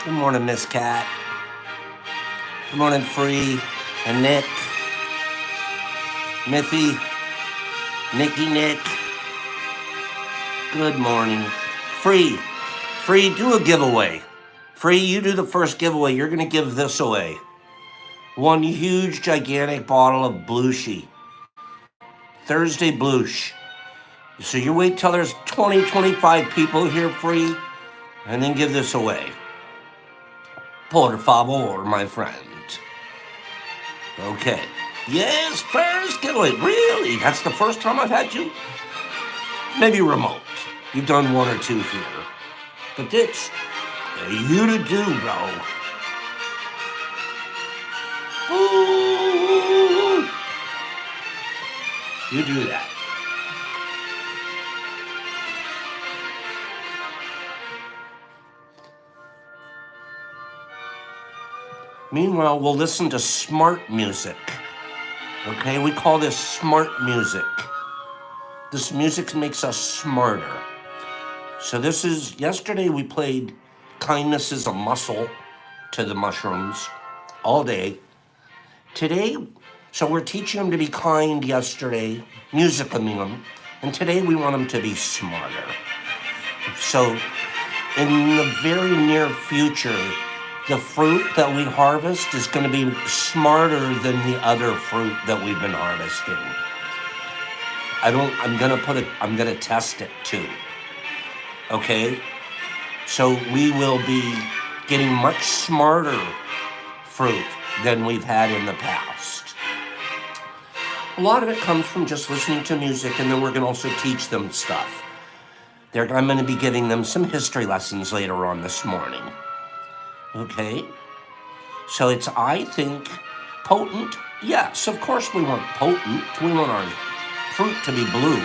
Good morning, Miss Cat. Good morning, Free and Nick, Miffy, Nicky Nick. Good morning. Free, do a giveaway. Free, you do the first giveaway. You're going to give this away. One huge, gigantic bottle of Blueshy. Thursday Blush. So you wait till there's 20, 25 people here, Free, and then give this away. Por favor, my friend. Okay. Yes, first giveaway. Really? That's the first time I've had you? Maybe remote. You've done one or two here. But it's you to do, bro. Ooh. You do that. Meanwhile, we'll listen to smart music. Okay, we call this smart music. This music makes us smarter. So this is, yesterday we played Kindness is a Muscle to the mushrooms all day. Today, so we're teaching them to be kind yesterday, musicking them, and today we want them to be smarter. So in the very near future, the fruit that we harvest is going to be smarter than the other fruit that we've been harvesting. I'm going to test it too. Okay? So we will be getting much smarter fruit than we've had in the past. A lot of it comes from just listening to music, and then we're going to also teach them stuff. I'm going to be giving them some history lessons later on this morning. Okay? So it's, I think, potent. Yes, of course we want potent. We want our fruit to be blue.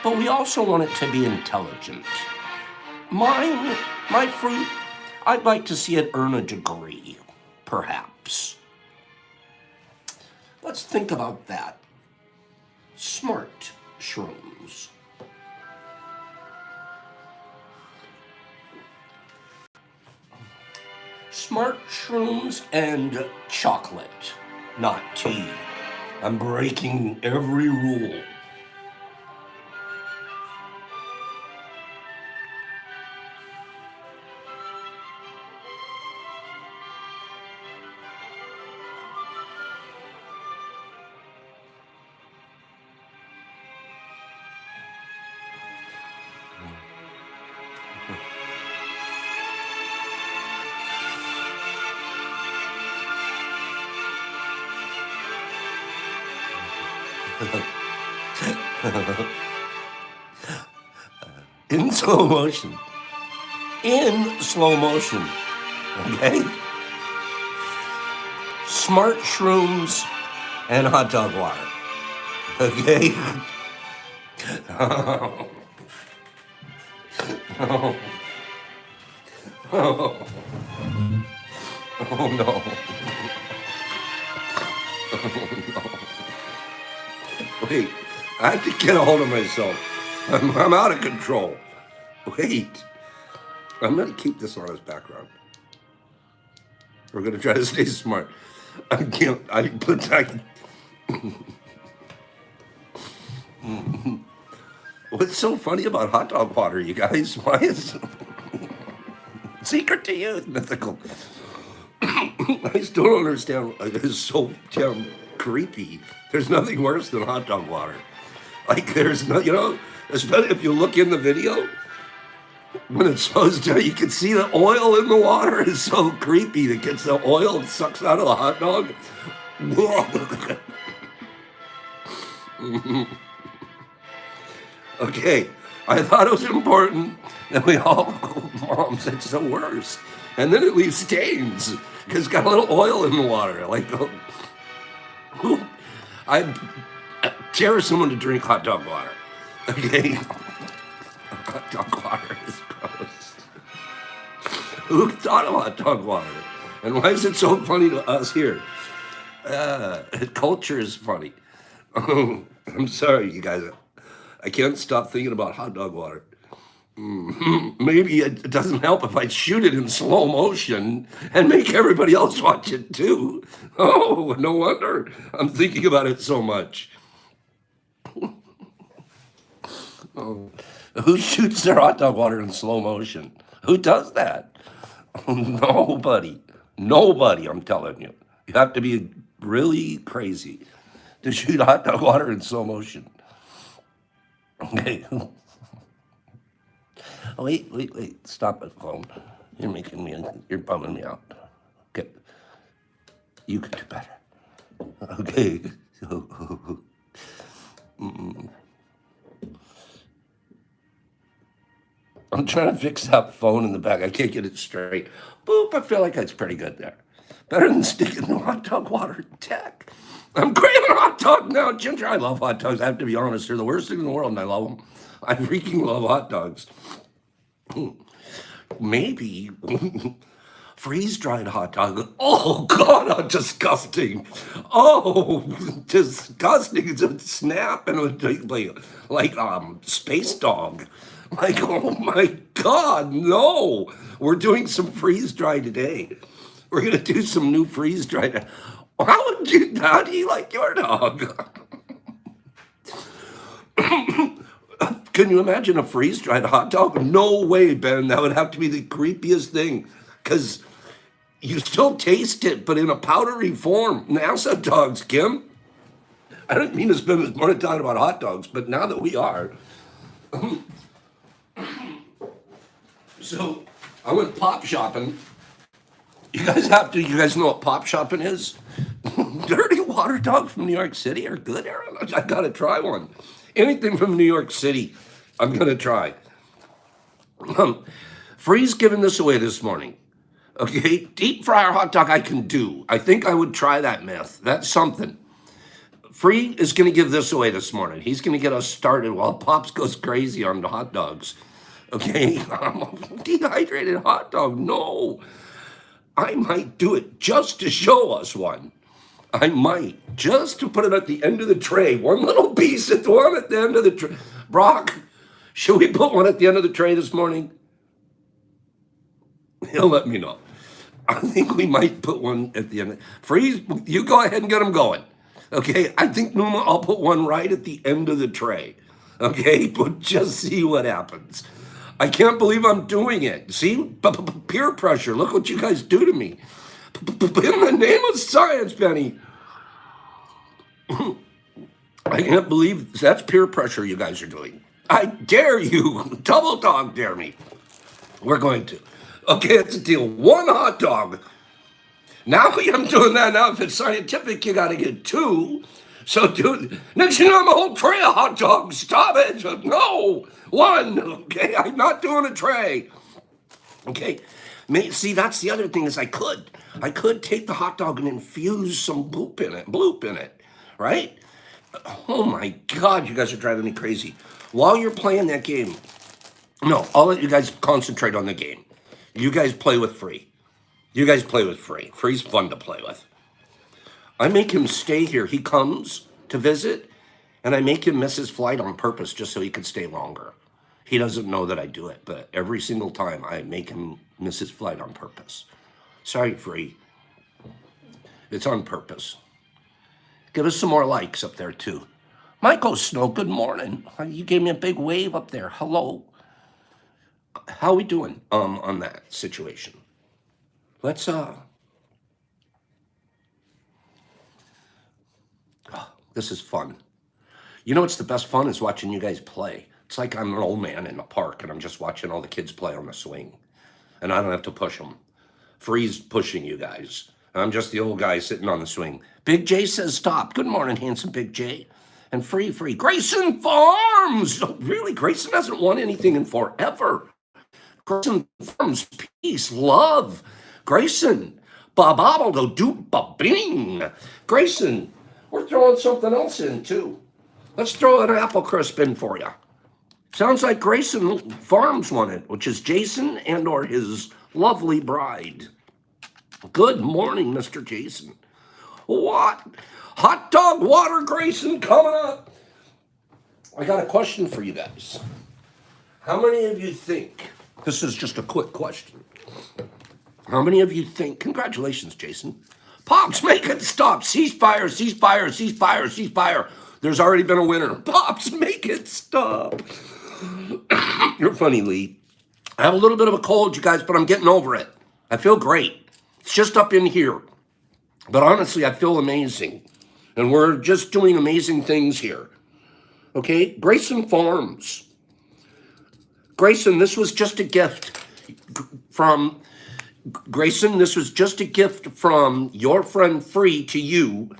But we also want it to be intelligent. My fruit, I'd like to see it earn a degree, perhaps. Let's think about that. Smart shrooms. Smart shrooms and chocolate, not tea. I'm breaking every rule. In slow motion. In slow motion. Okay? Smart shrooms and hot dog water. Okay? Oh. Oh. Oh. Oh no. Oh no. Wait, I have to get a hold of myself. I'm out of control. Wait, I'm going to keep this on as background. We're going to try to stay smart. What's so funny about hot dog water, you guys? Why is secret to youth mythical? I still don't understand. It's so damn creepy. There's nothing worse than hot dog water. Like there's no, especially if you look in the video, when it shows down, you can see the oil in the water. It's so creepy. It gets the oil and sucks out of the hot dog. Okay, I thought it was important that we all, moms, it's the worst. And then it leaves stains because it's got a little oil in the water. Like, I dare someone to drink hot dog water. Okay? Hot dog water is gross. Who thought of hot dog water? And why is it so funny to us here? Culture is funny. I'm sorry, you guys. I can't stop thinking about hot dog water. Maybe it doesn't help if I shoot it in slow motion and make everybody else watch it too. Oh, no wonder I'm thinking about it so much. Who shoots their hot dog water in slow motion? Who does that? Nobody. Nobody, I'm telling you. You have to be really crazy to shoot hot dog water in slow motion. Okay. Wait. Stop it, phone. You're bumming me out. Okay. You could do better. Okay. I'm trying to fix that phone in the back. I can't get it straight. Boop, I feel like that's pretty good there. Better than sticking the hot dog water tech. I'm craving a hot dog now, Ginger. I love hot dogs. I have to be honest. They're the worst thing in the world, and I love them. I freaking love hot dogs. Maybe freeze-dried hot dog. Oh, God, how disgusting. Oh, disgusting. It's a snap and like Space Dog. Like, oh my God, no. We're doing some freeze-dry today. We're going to do some new freeze-dried. How do you like your dog? Can you imagine a freeze-dried hot dog? No way, Ben. That would have to be the creepiest thing. Because you still taste it, but in a powdery form. NASA dogs, Kim. I didn't mean to spend this morning talking about hot dogs, but now that we are. So I went pop shopping. You guys know what pop shopping is? Dirty water dogs from New York City are good, Aaron. I gotta try one. Anything from New York City, I'm gonna try. Free's giving this away this morning. Okay, deep fryer hot dog I can do. I think I would try that myth. That's something. Free is gonna give this away this morning. He's gonna get us started while Pops goes crazy on the hot dogs. Okay, dehydrated hot dog, no. I might do it just to show us one. I might, just to put it at the end of the tray. One little piece at the end of the tray. Brock, should we put one at the end of the tray this morning? He'll let me know. I think we might put one at the end. Freeze, you go ahead and get them going. Okay, I think, Numa, I'll put one right at the end of the tray. Okay, but just see what happens. I can't believe I'm doing it. See? Peer pressure. Look what you guys do to me. In the name of science, Benny. I can't believe that's peer pressure you guys are doing. I dare you. Double dog dare me. We're going to. Okay, it's a deal. One hot dog. Now I'm doing that. Now, if it's scientific, you got to get two. So, dude, next thing you know, I'm a whole tray of hot dogs. Stop it. No. One. Okay, I'm not doing a tray. Okay. See, that's the other thing is I could take the hot dog and infuse some bloop in it, right? Oh my God, you guys are driving me crazy. While you're playing that game, no, I'll let you guys concentrate on the game. You guys play with Free. You guys play with Free. Free's fun to play with. I make him stay here. He comes to visit, and I make him miss his flight on purpose just so he could stay longer. He doesn't know that I do it, but every single time I make him miss his flight on purpose. Sorry, Free. It's on purpose. Give us some more likes up there, too. Michael Snow, good morning. You gave me a big wave up there. Hello. How are we doing on that situation? Let's, this is fun. You know what's the best fun is watching you guys play. It's like I'm an old man in a park and I'm just watching all the kids play on the swing. And I don't have to push them. Free's pushing you guys. I'm just the old guy sitting on the swing. Big J says stop. Good morning, handsome Big J. And Free. Grayson Farms. Oh, really? Grayson hasn't won anything in forever. Grayson Farms. Peace. Love. Grayson. Ba-ba-ba-do do ba-bing. Grayson. We're throwing something else in, too. Let's throw an apple crisp in for you. Sounds like Grayson Farms won it, which is Jason and or his lovely bride. Good morning, Mr. Jason. What? Hot dog water, Grayson, coming up. I got a question for you guys. How many of you think, this is just a quick question, how many of you think, congratulations, Jason, Pops, make it stop, ceasefire, ceasefire, ceasefire, ceasefire. There's already been a winner. Pops, make it stop. You're funny, Lee. I have a little bit of a cold, you guys, but I'm getting over it. I feel great. It's just up in here. But honestly, I feel amazing. And we're just doing amazing things here. Okay? Grayson Farms. Grayson, this was just a gift from Grayson, this was just a gift from your friend Free to you,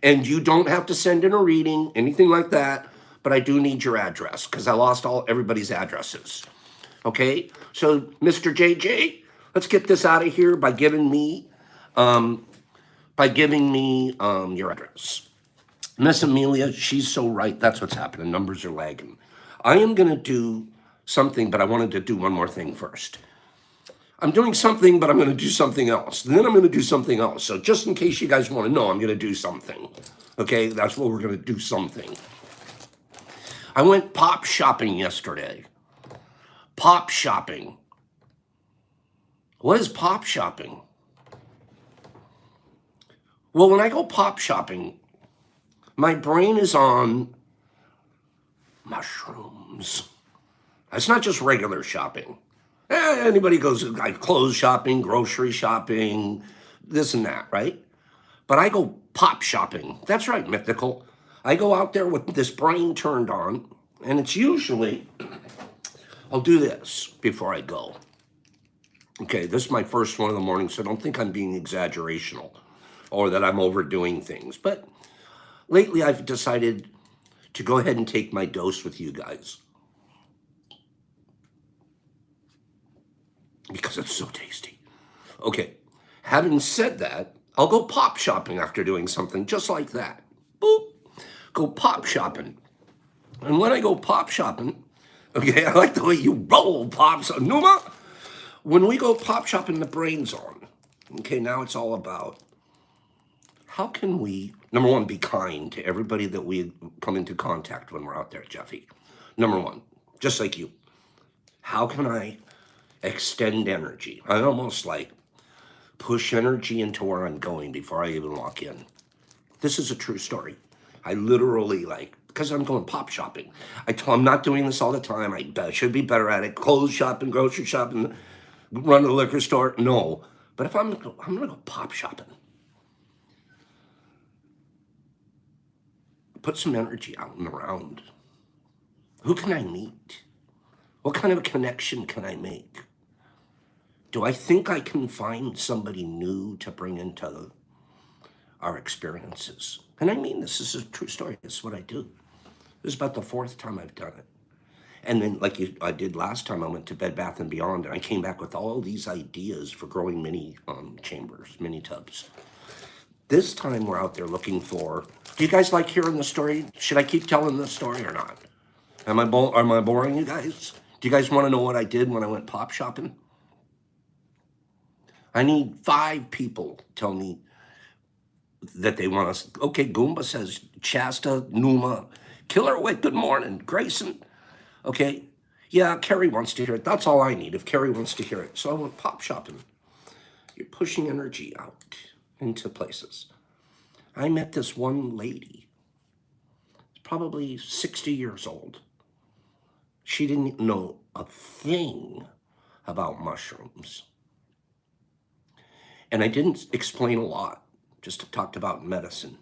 and you don't have to send in a reading, anything like that, but I do need your address because I lost everybody's addresses. Okay? So, Mr. JJ, let's get this out of here by giving me your address. Miss Amelia, she's so right. That's what's happening. Numbers are lagging. I am going to do something, but I wanted to do one more thing first. I'm doing something, but I'm going to do something else. And then I'm going to do something else. So just in case you guys want to know, I'm going to do something. Okay, that's what we're going to do, something. I went pop shopping yesterday. Pop shopping. What is pop shopping? Well, when I go pop shopping, my brain is on mushrooms. It's not just regular shopping. Anybody goes like clothes shopping, grocery shopping, this and that, right? But I go pop shopping. That's right, Mythical. I go out there with this brain turned on, and it's usually, I'll do this before I go. Okay, this is my first one in the morning, so don't think I'm being exaggerational or that I'm overdoing things. But lately I've decided to go ahead and take my dose with you guys. Because it's so tasty. Okay, having said that, I'll go pop shopping after doing something just like that. Boop, go pop shopping. And when I go pop shopping, okay, I like the way you roll, Pops. Numa, when we go pop shopping, the brain's on. Okay, now it's all about how can we, number one, be kind to everybody that we come into contact when we're out there, Jeffy. Number one, just like you. How can I extend energy? I almost like push energy into where I'm going before I even walk in. This is a true story. I literally because I'm going pop shopping. I'm not doing this all the time. I should be better at it. Clothes shopping, grocery shopping, run to the liquor store. No. But if I'm going to go pop shopping. Put some energy out and around. Who can I meet? What kind of a connection can I make? Do I think I can find somebody new to bring into our experiences? And I mean, this is a true story. This is what I do. This is about the 4th time I've done it. And then, I did last time, I went to Bed Bath & Beyond, and I came back with all these ideas for growing mini chambers, mini tubs. This time, we're out there looking for... Do you guys like hearing the story? Should I keep telling the story or not? Am I boring you guys? Do you guys want to know what I did when I went pop shopping? I need 5 people tell me that they want us. Okay, Goomba says, Shasta, Numa, Killer Wick, good morning, Grayson. Okay, yeah, Carrie wants to hear it. That's all I need, if Carrie wants to hear it. So I went pop shopping. You're pushing energy out into places. I met this one lady, probably 60 years old. She didn't know a thing about mushrooms. And I didn't explain a lot, just talked about medicine.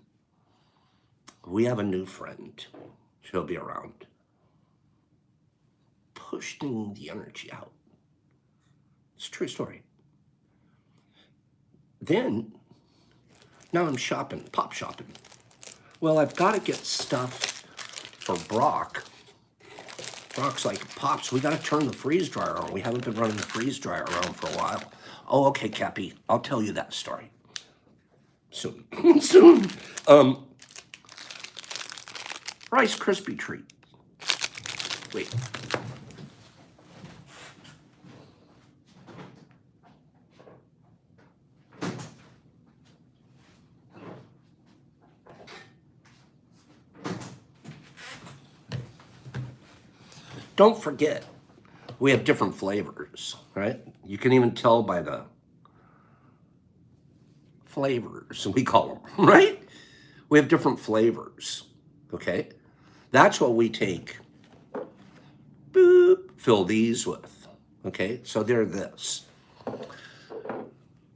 We have a new friend. She'll be around. Pushing the energy out. It's a true story. Then, now I'm shopping, pop shopping. Well, I've got to get stuff for Brock. Brock's like, Pops, we got to turn the freeze dryer on. We haven't been running the freeze dryer around for a while. Oh, okay, Cappy. I'll tell you that story. Soon. Soon. Rice Krispie treat. Wait. Don't forget, We have different flavors, right? You can even tell by the flavors, we call them, right? We have different flavors, okay? That's what we take, boop, fill these with, okay? So they're this.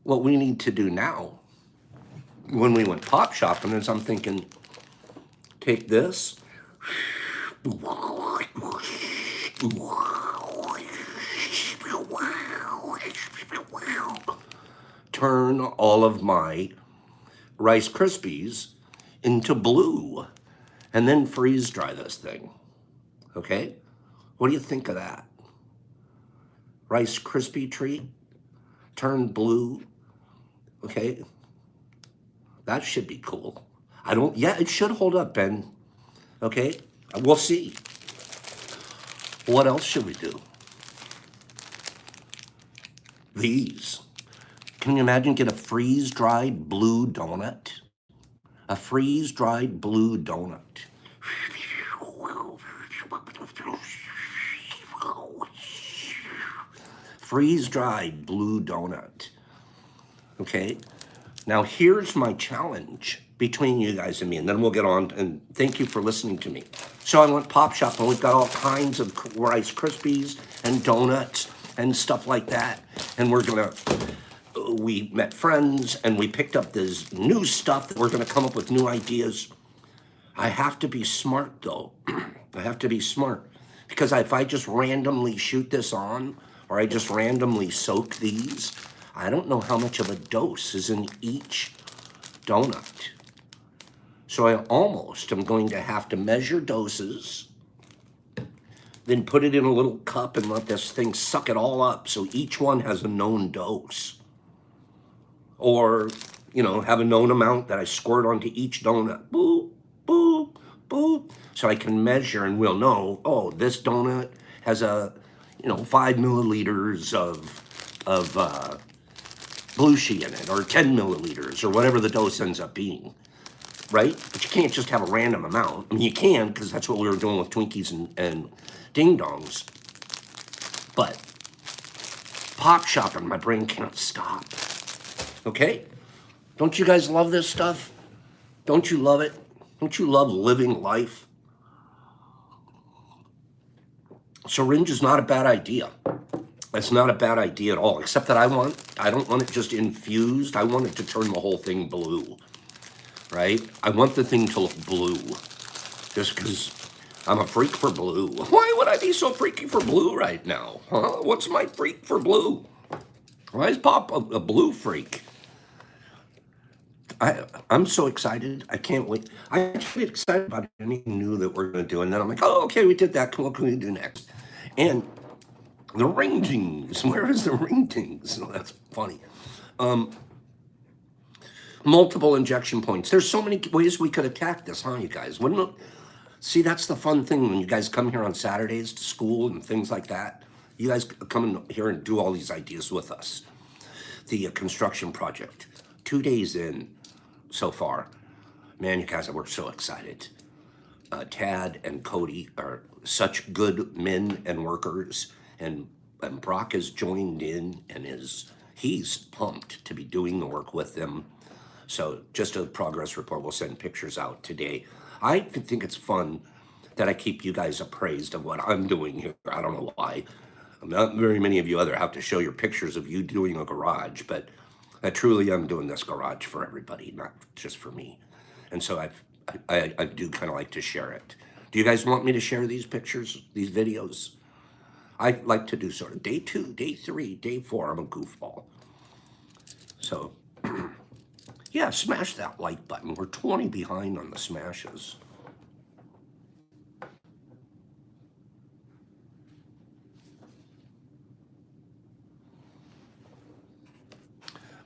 What we need to do now, when we went pop shopping, is I'm thinking, take this, turn all of my Rice Krispies into blue, and then freeze dry this thing, okay? What do you think of that? Rice Krispie treat, turn blue, okay? That should be cool. Yeah, it should hold up, Ben, okay? We'll see. What else should we do? These. Can you imagine get a freeze-dried blue donut? A freeze-dried blue donut. Freeze-dried blue donut. Okay? Now here's my challenge between you guys and me, and then we'll get on, and thank you for listening to me. So I went pop shop, and we've got all kinds of Rice Krispies and donuts and stuff like that, and we met friends, and we picked up this new stuff that we're gonna come up with new ideas. I have to be smart, though. I have to be smart, because if I just randomly shoot this on, or I just randomly soak these, I don't know how much of a dose is in each donut. So I almost am going to have to measure doses, then put it in a little cup and let this thing suck it all up so each one has a known dose. Or, have a known amount that I squirt onto each donut. Boop, boop, boop. So I can measure and we'll know, oh, this donut has 5 milliliters of blue she in it, or 10 milliliters, or whatever the dose ends up being, right? But you can't just have a random amount. I mean, you can, because that's what we were doing with Twinkies and Ding Dongs. But pop shopping, my brain can't stop. Okay? Don't you guys love this stuff? Don't you love it? Don't you love living life? Syringe is not a bad idea. It's not a bad idea at all, except that I don't want it just infused. I want it to turn the whole thing blue, right? I want the thing to look blue, just because I'm a freak for blue. Why would I be so freaky for blue right now? Huh? What's my freak for blue? Why is Pop a blue freak? I'm so excited. I can't wait. I get excited about anything new that we're going to do. And then I'm like, oh, okay, we did that. What can we do next? And the ring tings. Where is the ring tings? Oh, that's funny. Multiple injection points. There's so many ways we could attack this, huh, you guys? Wouldn't it? See, that's the fun thing when you guys come here on Saturdays to school and things like that. You guys come in here and do all these ideas with us. The construction project. 2 days in so far. Man, you guys, we're so excited. Tad and Cody are such good men and workers, and Brock has joined in and he's pumped to be doing the work with them. So just a progress report, we'll send pictures out today. I think it's fun that I keep you guys appraised of what I'm doing here. I don't know why. Not very many of you other have to show your pictures of you doing a garage, but I truly am doing this garage for everybody, not just for me. And so I do kind of like to share it. Do you guys want me to share these pictures, these videos? I like to do sort of day 2, day 3, day 4. I'm a goofball. So, yeah, smash that like button. We're 20 behind on the smashes.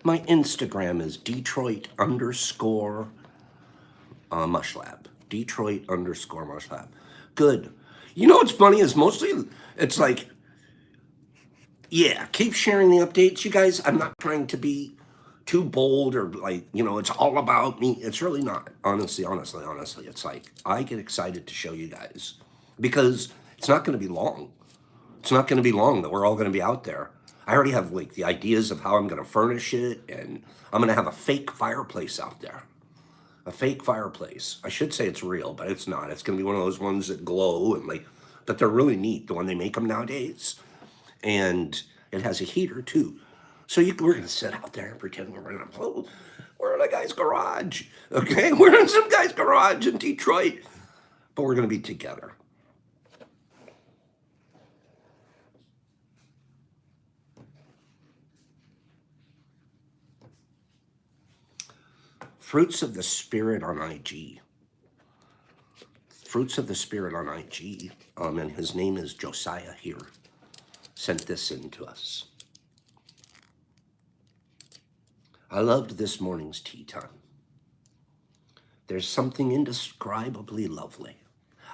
My Instagram is Detroit_mushlab. Detroit_mushlab. Good. You know what's funny is it's like, yeah, keep sharing the updates, you guys. I'm not trying to be too bold or like, it's all about me. It's really not. Honestly. It's like, I get excited to show you guys because it's not going to be long. It's not going to be long that we're all going to be out there. I already have like the ideas of how I'm going to furnish it, and I'm going to have a fake fireplace out there. A fake fireplace. I should say it's real, but it's not. It's going to be one of those ones that glow and like, but they're really neat, the one they make them nowadays. And it has a heater too. So we're going to sit out there and pretend we're in a guy's garage. Okay, we're in some guy's garage in Detroit, but we're going to be together. Fruits of the Spirit on IG. Fruits of the Spirit on IG. And his name is Josiah here. Sent this in to us. I loved this morning's tea time. There's something indescribably lovely.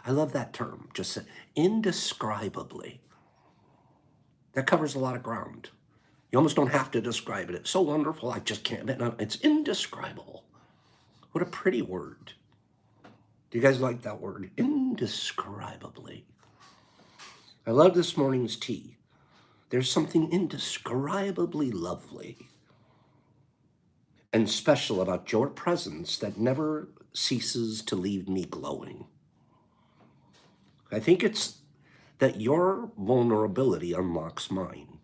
I love that term, just indescribably. That covers a lot of ground. You almost don't have to describe it. It's so wonderful, I just can't. It's indescribable. What a pretty word. Do you guys like that word? Indescribably. I love this morning's tea. There's something indescribably lovely and special about your presence that never ceases to leave me glowing. I think it's that your vulnerability unlocks mine.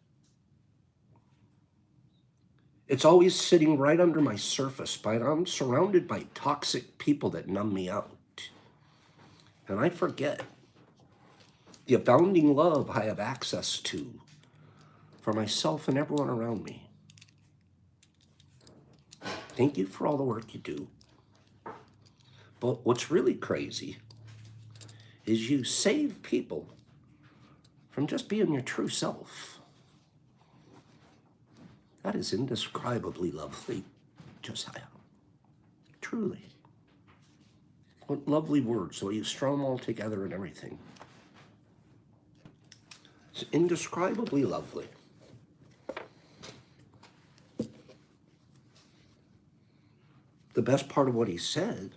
It's always sitting right under my surface, but I'm surrounded by toxic people that numb me out. And I forget the abounding love I have access to for myself and everyone around me. Thank you for all the work you do. But what's really crazy is you save people from just being your true self. That is indescribably lovely, Josiah. Truly. What lovely words, the way you strung them all together and everything. It's indescribably lovely. The best part of what he said,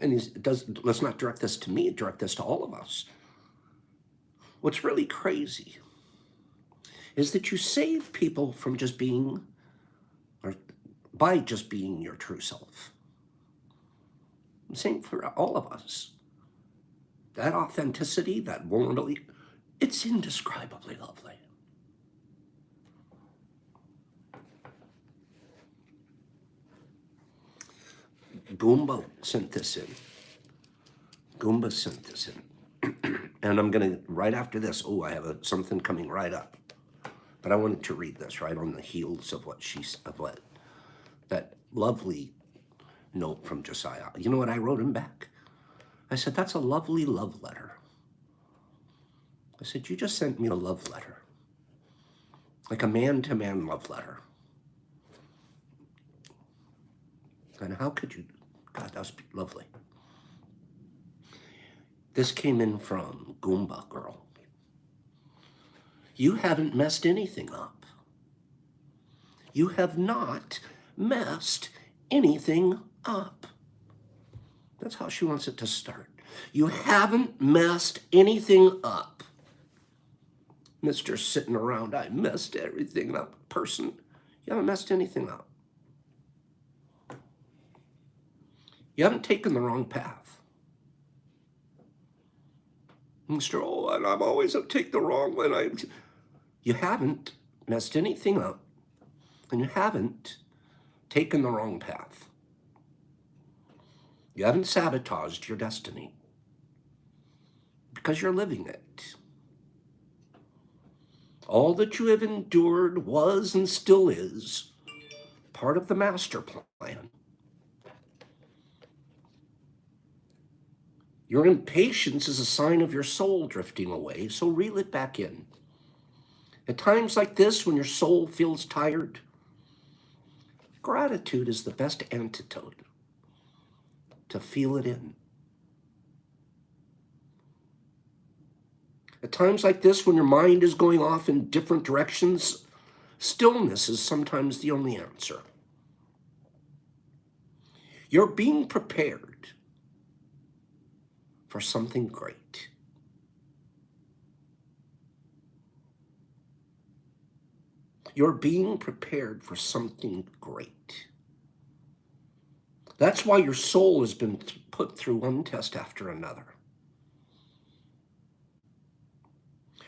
and let's not direct this to me, direct this to all of us. What's really crazy is that you save people from just being, or by just being your true self. Same for all of us. That authenticity, that vulnerability, it's indescribably lovely. Goomba sent this in. And I'm going to, right after this, I have something coming right up. But I wanted to read this right on the heels of that lovely note from Josiah. You know what I wrote him back? I said, that's a lovely love letter. I said, you just sent me a love letter. Like a man-to-man love letter. And how could you? God, that was lovely. This came in from Goomba Girl. You haven't messed anything up. You have not messed anything up. That's how she wants it to start. You haven't messed anything up. Mr. Sitting around, I messed everything up. Person, you haven't messed anything up. You haven't taken the wrong path. Mr. And I'm always take the wrong one. You haven't messed anything up, and you haven't taken the wrong path. You haven't sabotaged your destiny because you're living it. All that you have endured was and still is part of the master plan. Your impatience is a sign of your soul drifting away, so reel it back in. At times like this, when your soul feels tired, gratitude is the best antidote to feel it in. At times like this, when your mind is going off in different directions, stillness is sometimes the only answer. You're being prepared for something great. You're being prepared for something great. That's why your soul has been put through one test after another.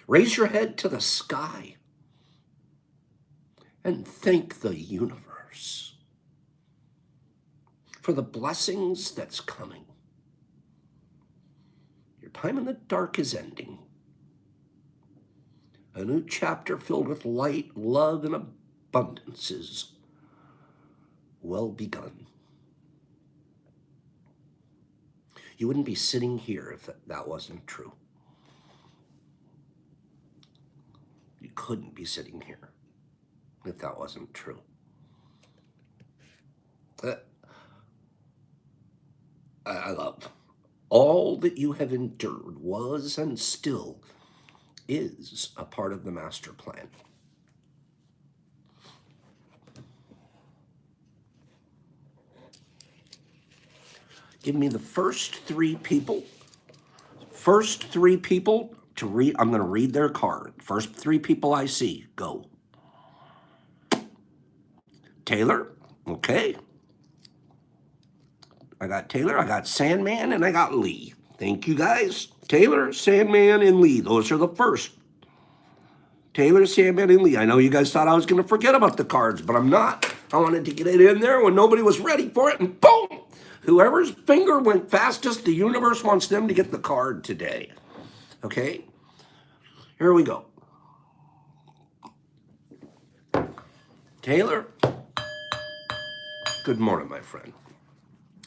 Raise your head to the sky and thank the universe for the blessings that's coming. Your time in the dark is ending. A new chapter filled with light, love, and abundance is well begun. You wouldn't be sitting here if that wasn't true. You couldn't be sitting here if that wasn't true. I love all that you have endured was and still is a part of the master plan. Give me the first three people to read. I'm going to read their card. First three people I see, go. Taylor, okay. I got Taylor, I got Sandman, and I got Lee. Thank you guys. Taylor, Sandman, and Lee. Those are the first. Taylor, Sandman, and Lee. I know you guys thought I was going to forget about the cards, but I'm not. I wanted to get it in there when nobody was ready for it, and boom! Whoever's finger went fastest, the universe wants them to get the card today. Okay? Here we go. Taylor, good morning, my friend.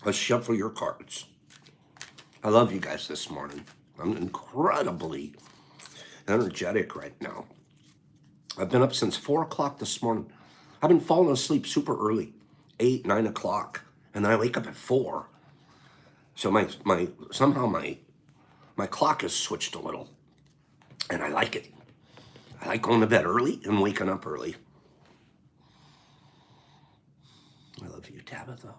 Let's shuffle your cards. I love you guys this morning. I'm incredibly energetic right now. I've been up since 4 o'clock this morning. I've been falling asleep super early, 8, 9 o'clock, and then I wake up at 4. So somehow my clock has switched a little, and I like it. I like going to bed early and waking up early. I love you, Tabitha.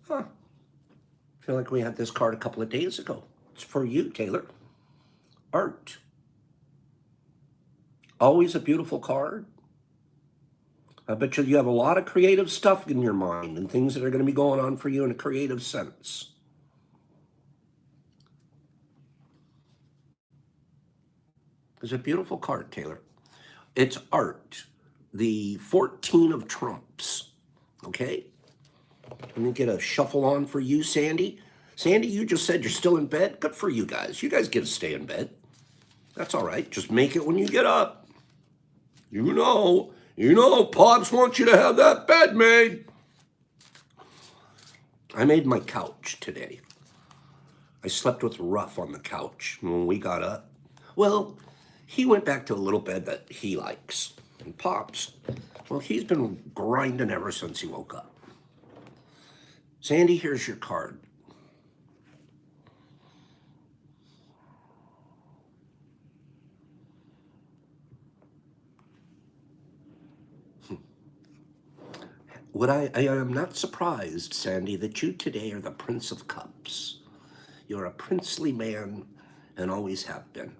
Huh. I feel like we had this card a couple of days ago. It's for you, Taylor. Art. Always a beautiful card. I bet you have a lot of creative stuff in your mind and things that are going to be going on for you in a creative sense. It's a beautiful card, Taylor. It's art. The 14 of Trumps. Okay? Let me get a shuffle on for you, Sandy. Sandy, you just said you're still in bed. Good for you guys. You guys get to stay in bed. That's all right. Just make it when you get up. You know, Pops wants you to have that bed made. I made my couch today. I slept with Ruff on the couch when we got up. Well, he went back to a little bed that he likes. And Pops, well, he's been grinding ever since he woke up. Sandy, here's your card. I am not surprised, Sandy, that you today are the Prince of Cups. You're a princely man and always have been.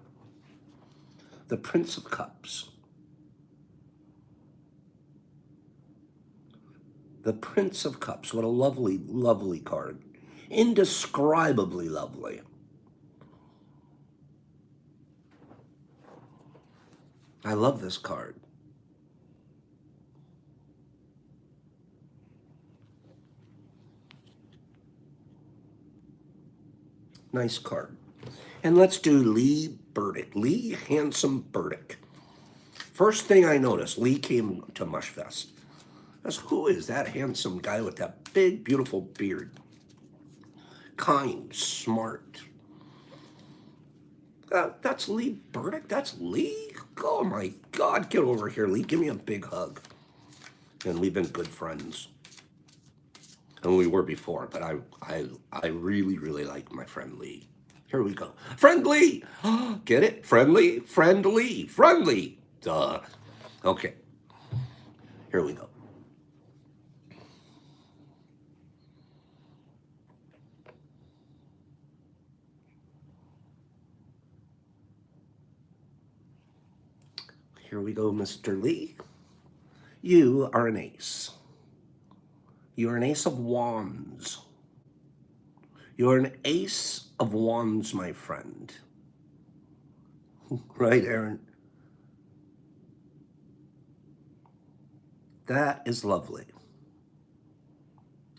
The Prince of Cups. The Prince of Cups. What a lovely, lovely card. Indescribably lovely. I love this card. Nice card. And let's do Lee Burdick. Lee Handsome Burdick. First thing I noticed, Lee came to Mushfest. Who is that handsome guy with that big, beautiful beard? Kind, smart. That's Lee Burdick? That's Lee? Oh my God, get over here, Lee. Give me a big hug. And we've been good friends. And we were before, but I really, really like my friend Lee. Here we go. Friendly! Get it? Friendly, friendly, friendly. Duh. Okay. Here we go. Here we go, Mr. Lee. You are an ace. You're an ace of wands. You're an ace of wands, my friend. Right, Aaron? That is lovely.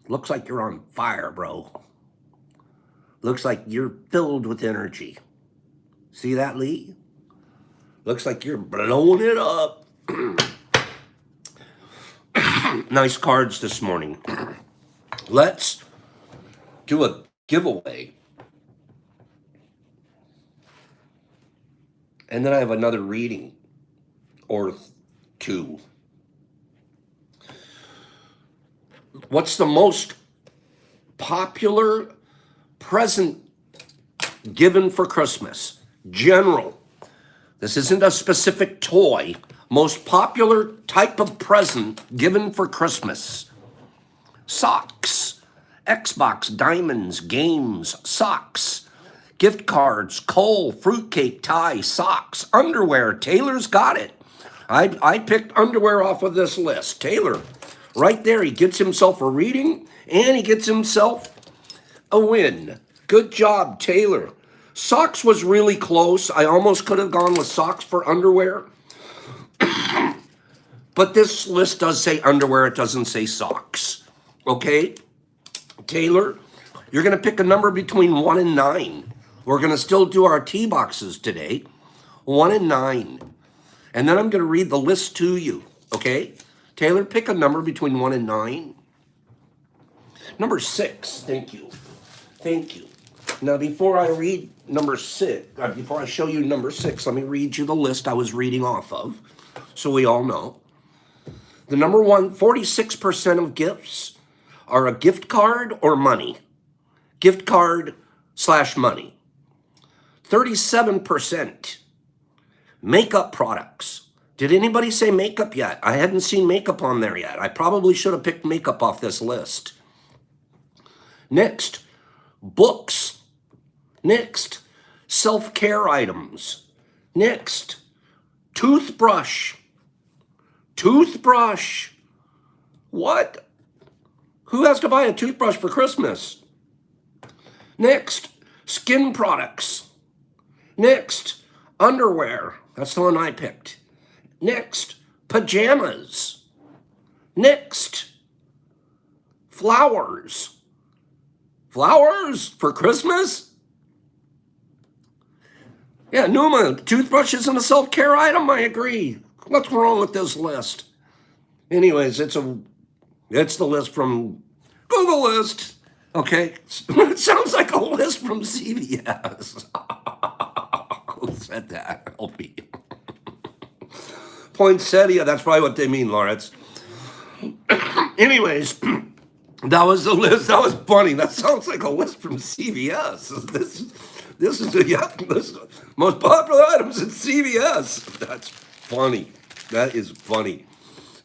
Looks like you're on fire, bro. Looks like you're filled with energy. See that, Lee? Looks like you're blowing it up. Nice cards this morning. Let's do a giveaway. And then I have another reading or two. What's the most popular present given for Christmas? General. This isn't a specific toy. Most popular type of present given for Christmas. Socks. Xbox, diamonds, games, socks. Gift cards, coal, fruitcake, tie, socks, underwear. Taylor's got it. I picked underwear off of this list. Taylor, right there, he gets himself a reading and he gets himself a win. Good job, Taylor. Socks was really close. I almost could have gone with socks for underwear. But this list does say underwear. It doesn't say socks. Okay? Taylor, you're going to pick a number between 1 and 9. We're going to still do our tea boxes today. 1 and 9. And then I'm going to read the list to you. Okay? Taylor, pick a number between 1 and 9. Number 6. Thank you. Thank you. Now, before I read number 6, before I show you number 6, let me read you the list I was reading off of so we all know. The number 1, 46% of gifts are a gift card or money. Gift card / money. 37% makeup products. Did anybody say makeup yet? I hadn't seen makeup on there yet. I probably should have picked makeup off this list. Next, books. Next, self-care items. Next, toothbrush. Toothbrush. What? Who has to buy a toothbrush for Christmas? Next, skin products. Next, underwear. That's the one I picked. Next, pajamas. Next, flowers. Flowers for Christmas? Yeah, Numa, toothbrush isn't a self-care item, I agree. What's wrong with this list? Anyways, it's the list from Google List. Okay, it sounds like a list from CVS. Who said that? Help me. Poinsettia, that's probably what they mean, Lawrence. Anyways, that was the list. That was funny. That sounds like a list from CVS. This is most popular items at CVS. That's funny. That is funny.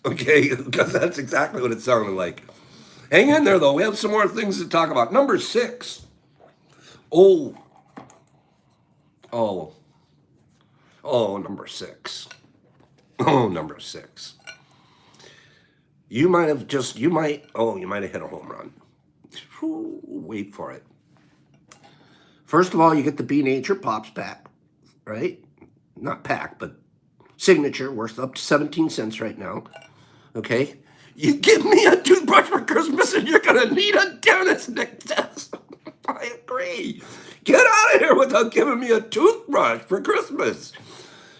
Okay, because that's exactly what it sounded like. Hang in there, though. We have some more things to talk about. Number 6. Oh, number 6. Oh, number 6. You might have hit a home run. Whew, wait for it. First of all, you get the Be Nature Pops pack, right? Not pack, but signature, worth up to 17 cents right now. Okay? You give me a toothbrush for Christmas and you're going to need a dentist next test. I agree. Get out of here without giving me a toothbrush for Christmas.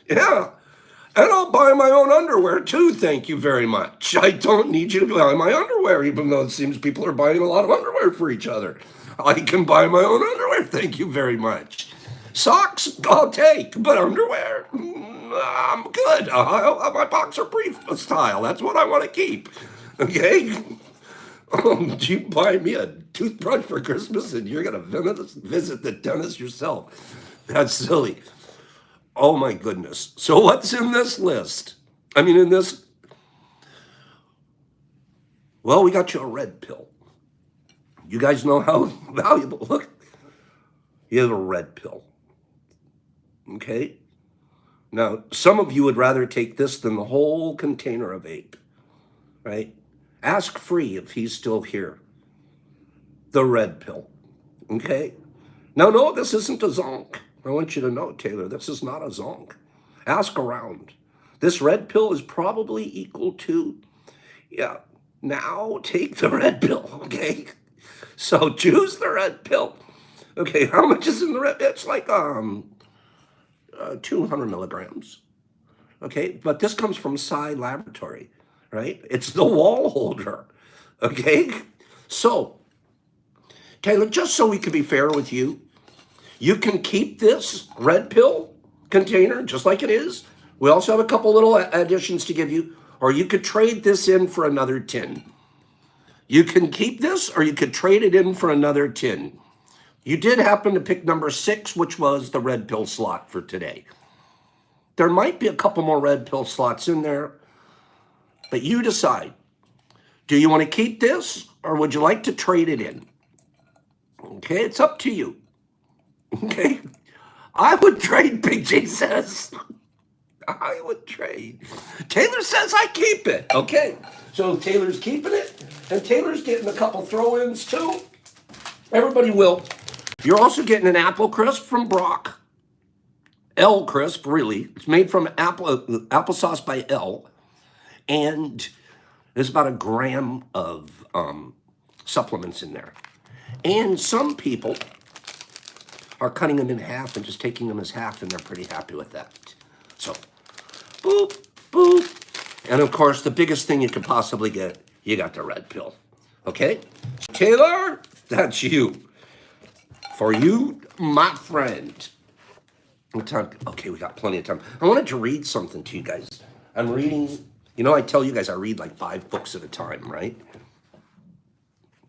Yeah. And I'll buy my own underwear too, thank you very much. I don't need you to buy my underwear, even though it seems people are buying a lot of underwear for each other. I can buy my own underwear, thank you very much. Socks, I'll take, but underwear, I'm good. My boxer brief style, that's what I want to keep. Okay? Do you buy me a toothbrush for Christmas and you're going to visit the dentist yourself? That's silly. Oh my goodness. So what's in this list? In this, Well, we got you a red pill. You guys know how valuable, look, you have a red pill, okay? Now, some of you would rather take this than the whole container of ape, right? Ask Free if he's still here. The red pill, okay? Now, no, this isn't a zonk. I want you to know, Taylor, this is not a zonk. Ask around. This red pill is probably equal to, yeah, now take the red pill, okay? So choose the red pill. Okay, how much is in the red? It's like 200 milligrams. Okay, but this comes from Psi Laboratory, right? It's the wall holder. Okay, so Taylor, just so we can be fair with you, you can keep this red pill container just like it is. We also have a couple little additions to give you, or you could trade this in for another 10. You can keep this, or you could trade it in for another 10. You did happen to pick number 6, which was the red pill slot for today. There might be a couple more red pill slots in there, but you decide. Do you want to keep this, or would you like to trade it in? Okay, it's up to you. Okay, I would trade, Big J says. I would trade. Taylor says I keep it. Okay, so Taylor's keeping it, and Taylor's getting a couple throw-ins too. Everybody will. You're also getting an apple crisp from Brock. L crisp, really. It's made from applesauce by L, and there's about a gram of supplements in there. And some people are cutting them in half and just taking them as half, and they're pretty happy with that. So, boop, boop. And of course, the biggest thing you could possibly get, you got the red pill. Okay? Taylor, that's you. For you, my friend. What time? Okay, we got plenty of time. I wanted to read something to you guys. I'm reading, I tell you guys I read like 5 books at a time, right?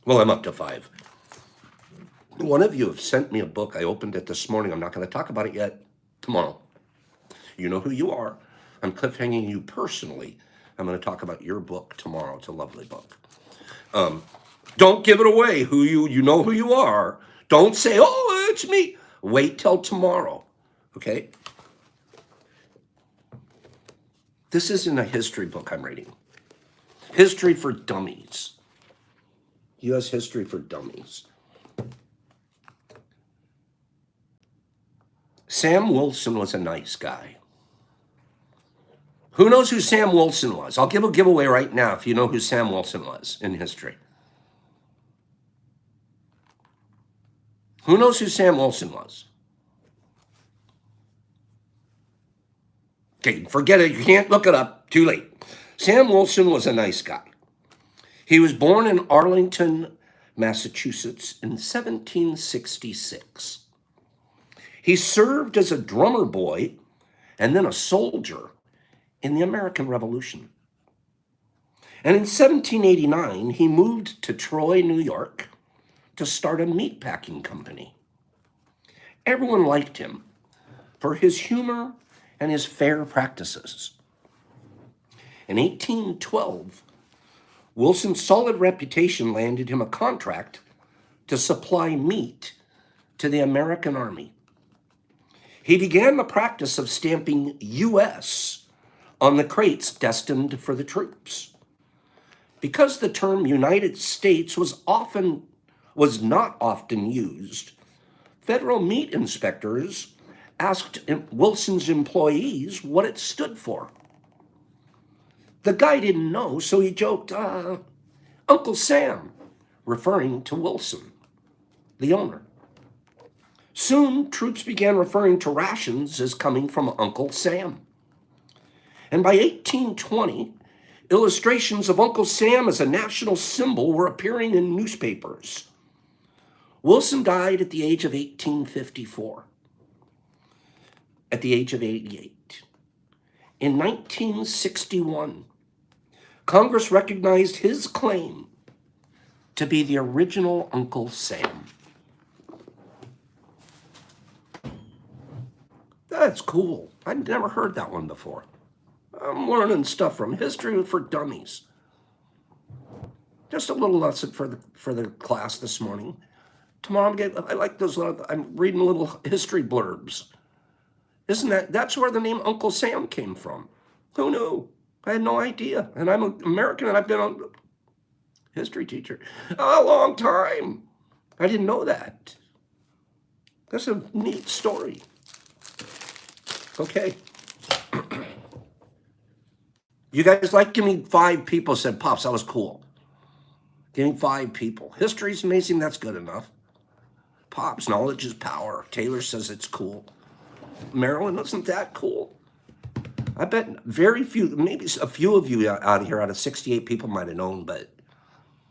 Well, I'm up to 5. One of you have sent me a book. I opened it this morning. I'm not going to talk about it yet. Tomorrow. You know who you are. I'm cliffhanging you personally. I'm going to talk about your book tomorrow. It's a lovely book. Don't give it away. You know who you are. Don't say, oh, it's me. Wait till tomorrow. Okay? This isn't a history book I'm reading. History for Dummies. U.S. History for Dummies. Sam Wilson was a nice guy. Who knows who Sam Wilson was? I'll give a giveaway right now if you know who Sam Wilson was in history. Who knows who Sam Wilson was? Okay, forget it. You can't look it up. Too late. Sam Wilson was a nice guy. He was born in Arlington, Massachusetts in 1766. He served as a drummer boy and then a soldier in the American Revolution. And in 1789, he moved to Troy, New York, to start a meatpacking company. Everyone liked him for his humor and his fair practices. In 1812, Wilson's solid reputation landed him a contract to supply meat to the American Army. He began the practice of stamping U.S. on the crates destined for the troops. Because the term United States was not often used, federal meat inspectors asked Wilson's employees what it stood for. The guy didn't know, so he joked, Uncle Sam, referring to Wilson, the owner. Soon, troops began referring to rations as coming from Uncle Sam. And by 1820, illustrations of Uncle Sam as a national symbol were appearing in newspapers. Wilson died at the age of 1854, at the age of 88. In 1961, Congress recognized his claim to be the original Uncle Sam. That's cool. I'd never heard that one before. I'm learning stuff from History for Dummies. Just a little lesson for the class this morning. Tomorrow I like those little, I'm reading little history blurbs. That's where the name Uncle Sam came from. Who knew? I had no idea. And I'm an American and I've been a history teacher a long time. I didn't know that. That's a neat story. Okay. You guys give me 5 people said, Pops, that was cool. Give me 5 people. History's amazing, that's good enough. Pops, knowledge is power. Taylor says it's cool. Marilyn, isn't that cool? I bet very few, maybe a few of you out here out of 68 people might have known, but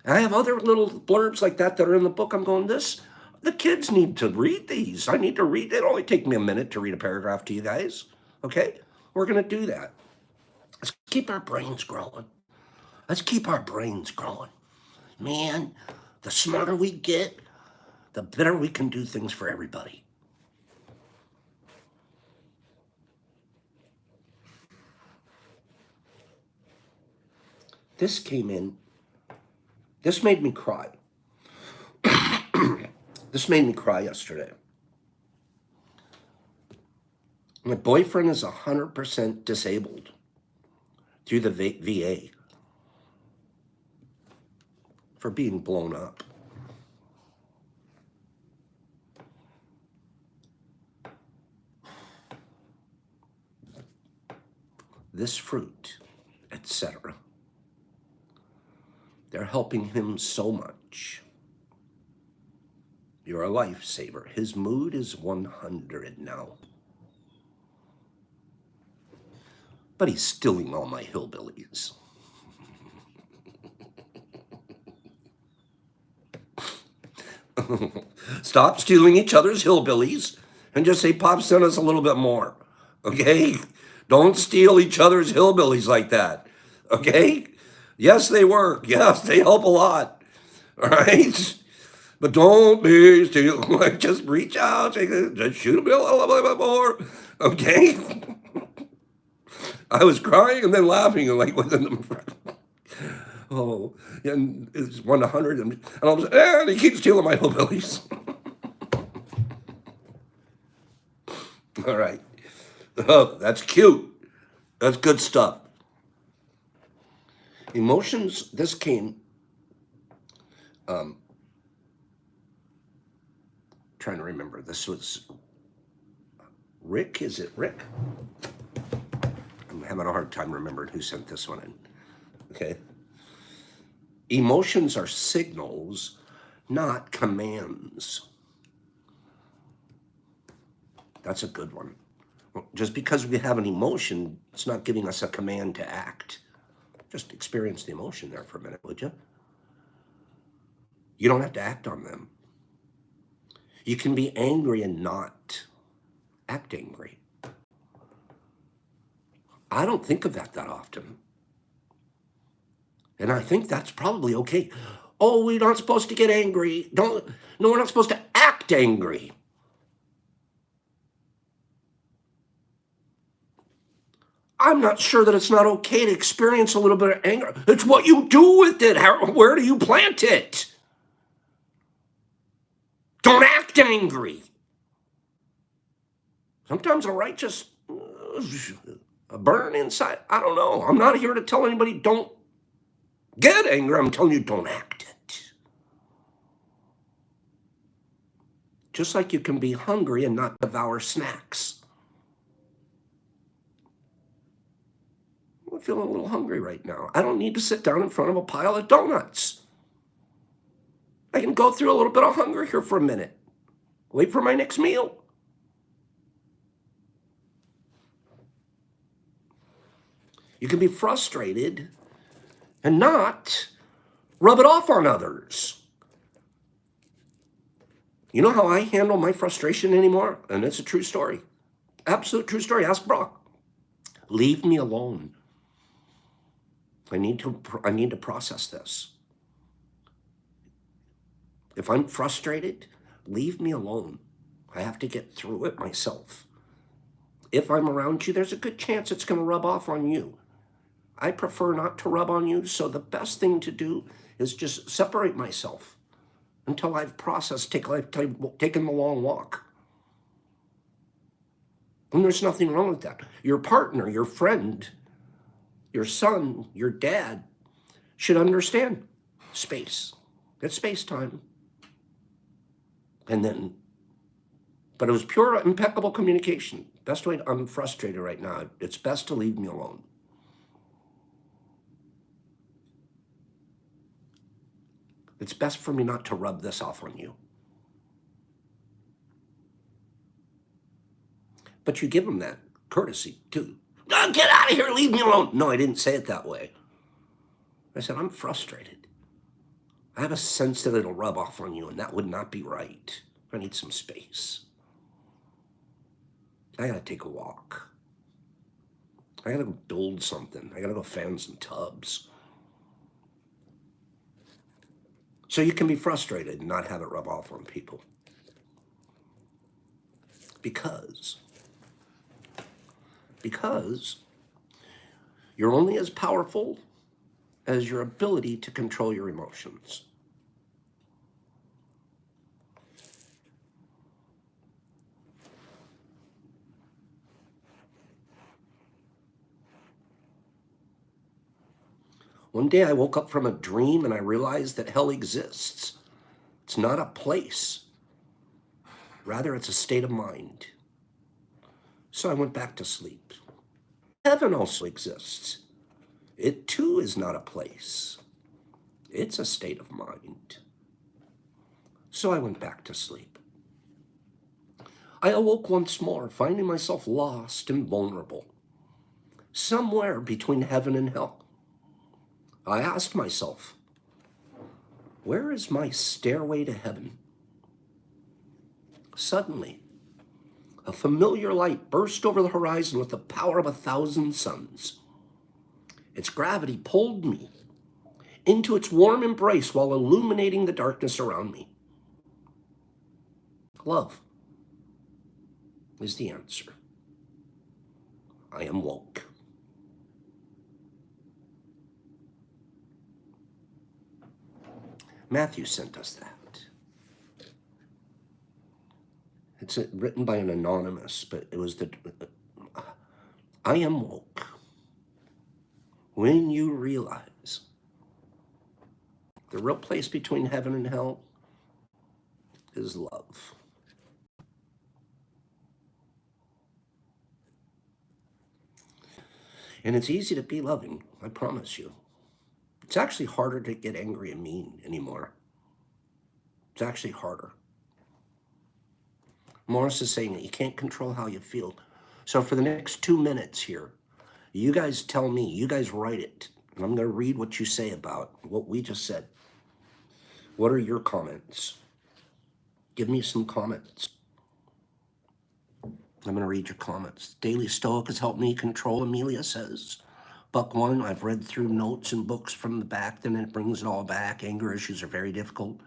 I have other little blurbs like that are in the book. I'm going, the kids need to read these. I need to read. It'll only take me a minute to read a paragraph to you guys. Okay? We're going to do that. Let's keep our brains growing. Let's keep our brains growing. Man, the smarter we get, the better we can do things for everybody. This came in. This made me cry. This made me cry yesterday. My boyfriend is 100% disabled through the VA for being blown up. This fruit, etc. They're helping him so much. You're a lifesaver. His mood is 100 now. But he's stealing all my hillbillies. Stop stealing each other's hillbillies and just say, Pop, send us a little bit more. Okay? Don't steal each other's hillbillies like that. Okay? Yes, they work. Yes, they help a lot. All right? But don't be steal. Just reach out. Just shoot a little bit more. Okay? I was crying and then laughing like within the... Oh, and it's 100, and all of a sudden, he keeps stealing my hillbillies. All right. Oh, that's cute. That's good stuff. Emotions, this came, trying to remember, this was Rick, is it Rick? I'm having a hard time remembering who sent this one in, okay? Emotions are signals, not commands. That's a good one. Just because we have an emotion, it's not giving us a command to act. Just experience the emotion there for a minute, would you? You don't have to act on them. You can be angry and not act angry. I don't think of that often. And I think that's probably okay. Oh, we're not supposed to get angry. No, we're not supposed to act angry. I'm not sure that it's not okay to experience a little bit of anger. It's what you do with it. Where do you plant it? Don't act angry. Sometimes a righteous burn inside. I don't know. I'm not here to tell anybody don't get angry. I'm telling you don't act it. Just like you can be hungry and not devour snacks. I'm feeling a little hungry right now. I don't need to sit down in front of a pile of donuts. I can go through a little bit of hunger here for a minute. Wait for my next meal. You can be frustrated and not rub it off on others. You know how I handle my frustration anymore? And it's a true story. Absolute true story. Ask Brock. Leave me alone. I need to process this. If I'm frustrated, leave me alone. I have to get through it myself. If I'm around you, there's a good chance it's going to rub off on you. I prefer not to rub on you, so the best thing to do is just separate myself until I've processed, taken the long walk. And there's nothing wrong with that. Your partner, your friend, your son, your dad should understand space. It's space time. And then, but it was pure, impeccable communication. Best way, I'm frustrated right now. It's best to leave me alone. It's best for me not to rub this off on you. But you give them that courtesy too. Oh, get out of here, leave me alone. No, I didn't say it that way. I said, I'm frustrated. I have a sense that it'll rub off on you, and that would not be right. I need some space. I gotta take a walk. I gotta go build something. I gotta go fan some tubs. So you can be frustrated and not have it rub off on people. Because you're only as powerful as your ability to control your emotions. One day I woke up from a dream and I realized that hell exists. It's not a place. Rather, it's a state of mind. So I went back to sleep. Heaven also exists. It too is not a place. It's a state of mind. So I went back to sleep. I awoke once more, finding myself lost and vulnerable, somewhere between heaven and hell. I asked myself, where is my stairway to heaven? Suddenly, a familiar light burst over the horizon with the power of 1,000 suns. Its gravity pulled me into its warm embrace while illuminating the darkness around me. Love is the answer. I am woke. Matthew sent us that. It's written by an anonymous, but it was I am woke. When you realize the real place between heaven and hell is love. And it's easy to be loving, I promise you. It's actually harder to get angry and mean anymore. It's actually harder. Morris is saying that you can't control how you feel. So for the next 2 minutes here, you guys tell me, you guys write it, and I'm going to read what you say about what we just said. What are your comments? Give me some comments. I'm going to read your comments. Daily Stoic has helped me control, Amelia says. Buck one, I've read through notes and books from the back, then it brings it all back. Anger issues are very difficult.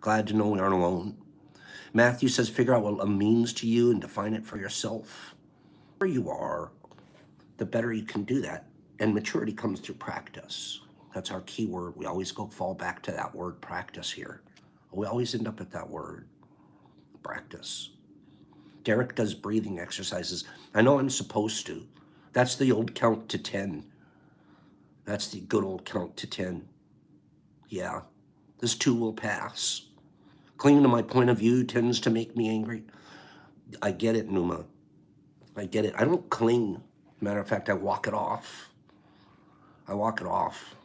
Glad to know we aren't alone. Matthew says, figure out what love means to you and define it for yourself. Where you are, the better you can do that. And maturity comes through practice. That's our key word. We always fall back to that word, practice here. We always end up at that word, practice. Derek does breathing exercises. I know I'm supposed to. That's the old count to 10. That's the good old count to 10. Yeah, this too will pass. Clinging to my point of view tends to make me angry. I get it, Numa. I get it. I don't cling. Matter of fact, I walk it off. I walk it off.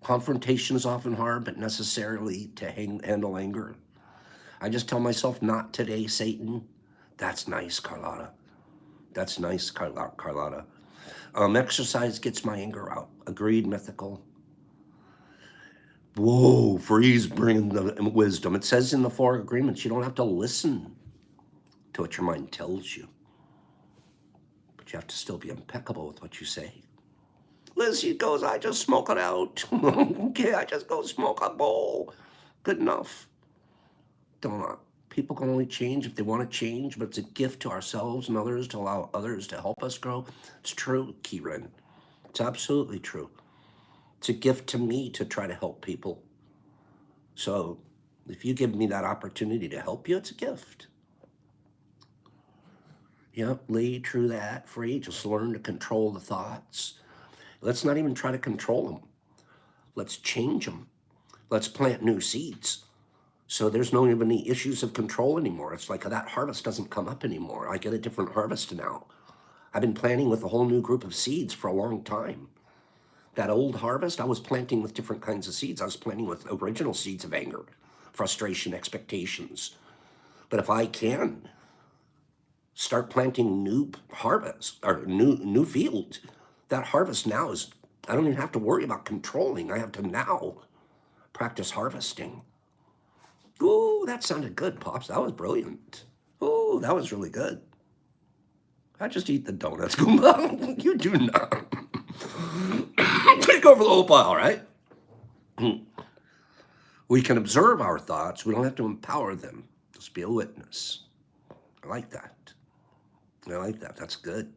Confrontation is often hard, but necessarily to handle anger. I just tell myself, not today, Satan. That's nice, Carlotta. That's nice, Carlotta. Exercise gets my anger out. Agreed, Mythical. Whoa, Freeze bringing the wisdom. It says in the 4 agreements, you don't have to listen to what your mind tells you. But you have to still be impeccable with what you say. Lizzie goes, I just smoke it out. Okay, I just go smoke a bowl. Good enough. Don't. People can only change if they want to change, but it's a gift to ourselves and others to allow others to help us grow. It's true, Kieran. It's absolutely true. It's a gift to me to try to help people. So if you give me that opportunity to help you, it's a gift. Yep, Lee, true that. Free, just learn to control the thoughts. Let's not even try to control them. Let's change them. Let's plant new seeds. So there's no even any issues of control anymore. It's like that harvest doesn't come up anymore. I get a different harvest now. I've been planting with a whole new group of seeds for a long time. That old harvest, I was planting with different kinds of seeds. I was planting with original seeds of anger, frustration, expectations. But if I can start planting new harvest or new field, that harvest now is, I don't even have to worry about controlling. I have to now practice harvesting. Ooh, that sounded good, Pops. That was brilliant. Ooh, that was really good. I just eat the donuts, Goomba. You do not. Take over the whole pile, right? We can observe our thoughts. We don't have to empower them. Just be a witness. I like that. I like that. That's good.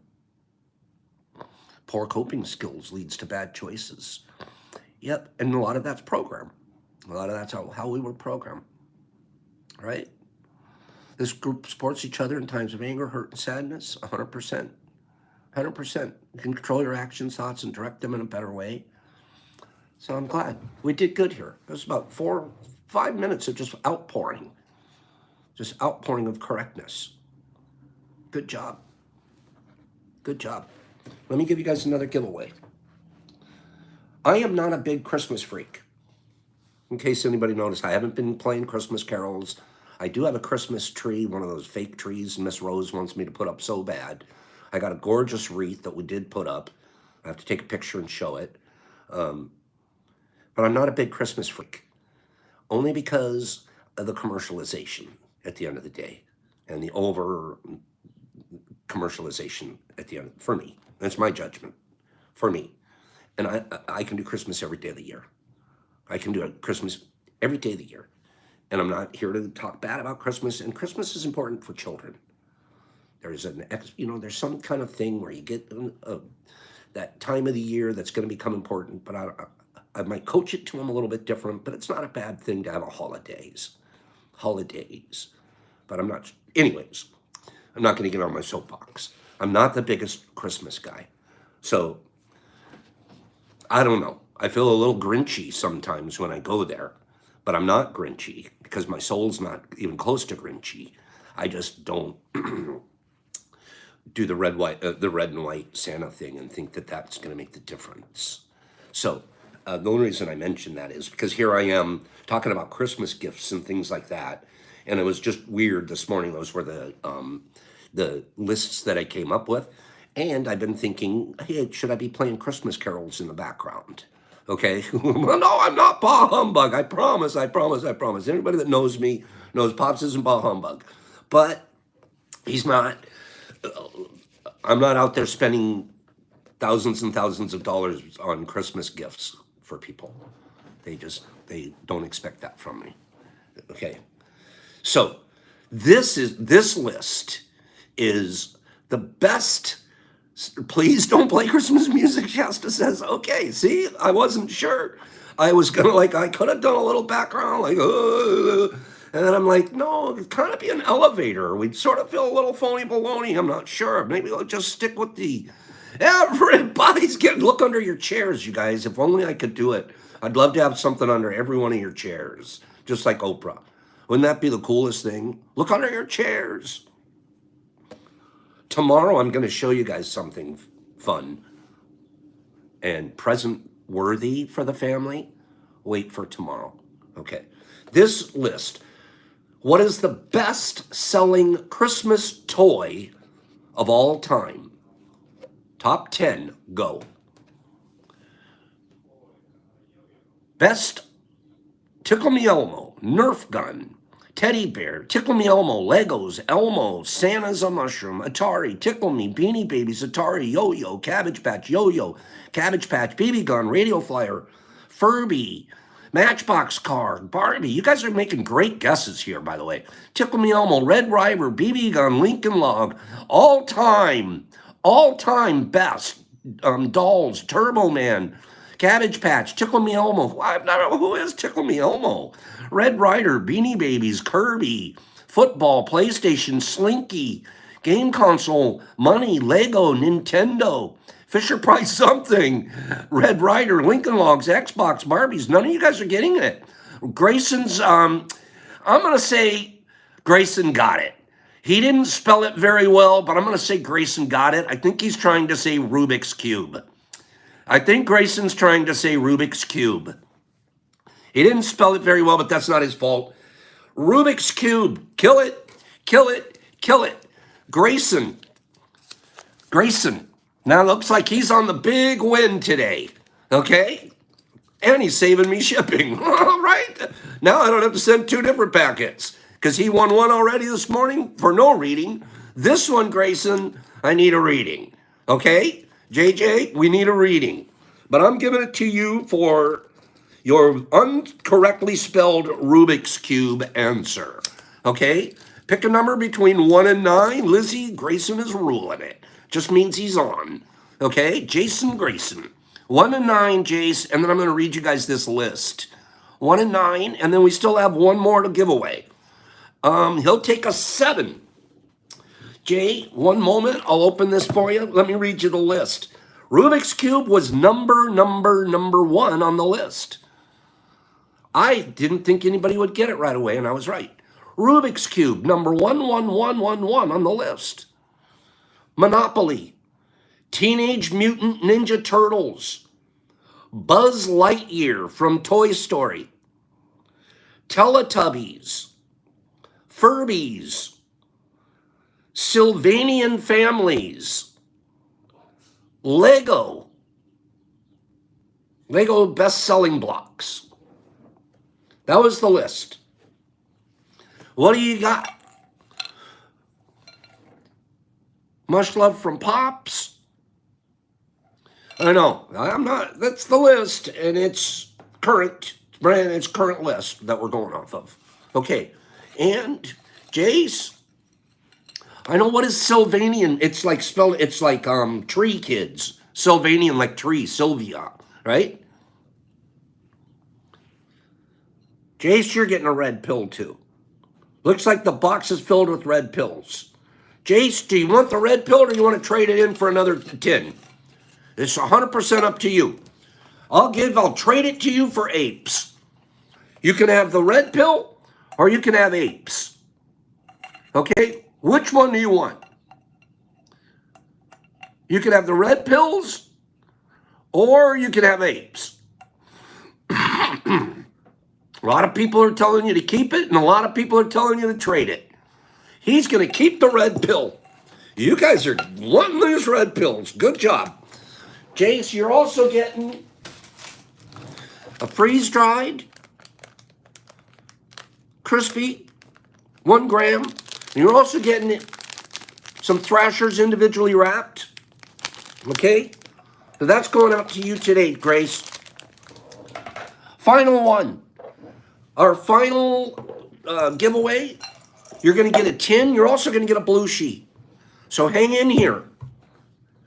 Poor coping skills leads to bad choices. Yep, and a lot of that's program. A lot of that's how we were programmed, right? This group supports each other in times of anger, hurt, and sadness, 100%. 100%. You can control your actions, thoughts, and direct them in a better way. So I'm glad. We did good here. It was about 5 minutes of just outpouring. Just outpouring of correctness. Good job. Good job. Let me give you guys another giveaway. I am not a big Christmas freak. In case anybody noticed, I haven't been playing Christmas carols. I do have a Christmas tree, one of those fake trees Miss Rose wants me to put up so bad. I got a gorgeous wreath that we did put up. I have to take a picture and show it. But I'm not a big Christmas freak. Only because of the commercialization at the end of the day. And the over commercialization at the end, for me. That's my judgment, for me. And I can do Christmas every day of the year. I can do a Christmas every day of the year. And I'm not here to talk bad about Christmas. And Christmas is important for children. There's there's some kind of thing where you get that time of the year that's going to become important. But I might coach it to them a little bit different. But it's not a bad thing to have a holidays. But I'm not. Anyways, I'm not going to get on my soapbox. I'm not the biggest Christmas guy. So I don't know. I feel a little grinchy sometimes when I go there. But I'm not grinchy because my soul's not even close to grinchy. I just don't do the red and white Santa thing and think that that's going to make the difference. So the only reason I mention that is because here I am talking about Christmas gifts and things like that, and it was just weird this morning. Those were the lists that I came up with, and I've been thinking, hey, should I be playing Christmas carols in the background? Okay, well, no, I'm not bah humbug. I promise. Anybody that knows me knows Pops isn't bah humbug, but he's not. I'm not out there spending thousands and thousands of dollars on Christmas gifts for people. They don't expect that from me. Okay, so this list is the best. Please don't play Christmas music, Shasta says. Okay, see, I wasn't sure. I was gonna I could have done a little background, and then I'm like, no, it'd kind of be an elevator. We'd sort of feel a little phony baloney. I'm not sure. Maybe I'll just stick with everybody's getting, look under your chairs, you guys. If only I could do it. I'd love to have something under every one of your chairs, just like Oprah. Wouldn't that be the coolest thing? Look under your chairs. Tomorrow, I'm going to show you guys something fun and present-worthy for the family. Wait for tomorrow. Okay. This list, what is the best-selling Christmas toy of all time? Top 10, go. Best, Tickle Me Elmo, Nerf gun, Teddy Bear, Tickle Me Elmo, Legos, Elmo, Santa's a Mushroom, Atari, Tickle Me, Beanie Babies, Atari, Yo-Yo, Cabbage Patch, BB Gun, Radio Flyer, Furby, Matchbox Car, Barbie. You guys are making great guesses here, by the way. Tickle Me Elmo, Red Ryder, BB Gun, Lincoln Log, all-time best dolls, Turbo Man, Cabbage Patch, Tickle Me Elmo. Who is Tickle Me Elmo? Red Ryder, Beanie Babies, Kirby, football, PlayStation, Slinky, game console, money, Lego, Nintendo, Fisher Price something, Red Ryder, Lincoln Logs, Xbox, Barbies. None of you guys are getting it. Grayson's, I'm going to say Grayson got it. He didn't spell it very well, but I'm going to say Grayson got it. I think he's trying to say Rubik's Cube. I think Grayson's trying to say Rubik's Cube. He didn't spell it very well, but that's not his fault. Rubik's Cube. Kill it, kill it, kill it. Grayson. Now it looks like he's on the big win today. Okay? And he's saving me shipping. All right. Now I don't have to send 2 different packets because he won one already this morning for no reading. This one, Grayson, I need a reading. Okay? JJ, we need a reading. But I'm giving it to you for your incorrectly spelled Rubik's Cube answer. Okay? Pick a number between 1 and 9. Lizzie, Grayson is ruling it. Just means he's on. Okay? Jason Grayson. 1 and 9, Jace, and then I'm going to read you guys this list. 1 and 9, and then we still have one more to give away. He'll take a 7. Jay, one moment. I'll open this for you. Let me read you the list. Rubik's Cube was number 1 on the list. I didn't think anybody would get it right away, and I was right. Rubik's Cube, number 11111 on the list. Monopoly, Teenage Mutant Ninja Turtles, Buzz Lightyear from Toy Story, Teletubbies, Furbies, Sylvanian Families, Lego best-selling blocks. That was the list. What do you got? Much love from Pops. I know, I'm not, that's the list, and it's current, it's current list that we're going off of. Okay, and Jace, I know what is Sylvanian, it's like spelled, it's like tree kids. Sylvanian, like tree, Sylvia, right? Jace, you're getting a red pill too. Looks like the box is filled with red pills. Jace, do you want the red pill or do you want to trade it in for another 10? It's 100% up to you. I'll trade it to you for apes. You can have the red pill or you can have apes. Okay? Which one do you want? You can have the red pills or you can have apes. A lot of people are telling you to keep it and a lot of people are telling you to trade it. He's going to keep the red pill. You guys are wanting these red pills. Good job. Jace, you're also getting a freeze-dried, crispy, 1 gram. And you're also getting some Thrashers individually wrapped. Okay? So that's going out to you today, Grace. Final one. Our final giveaway. You're going to get a tin. You're also going to get a blue sheet. So hang in here.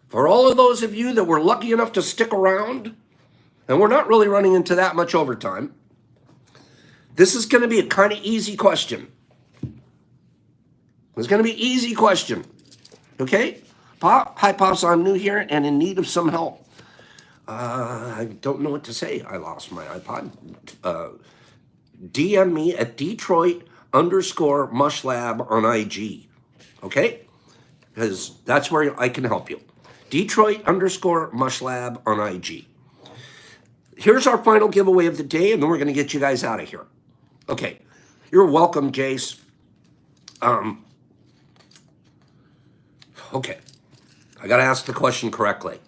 For all of those of you that were lucky enough to stick around, and we're not really running into that much overtime, this is going to be a kind of easy question. It's going to be an easy question. Okay? Pop, hi, Pops. I'm new here and in need of some help. I don't know what to say. I lost my iPod. DM me at Detroit_mushlab on IG. Okay? Because that's where I can help you. Detroit_mushlab on IG. Here's our final giveaway of the day, and then we're going to get you guys out of here. Okay. You're welcome, Jace. Okay. I got to ask the question correctly.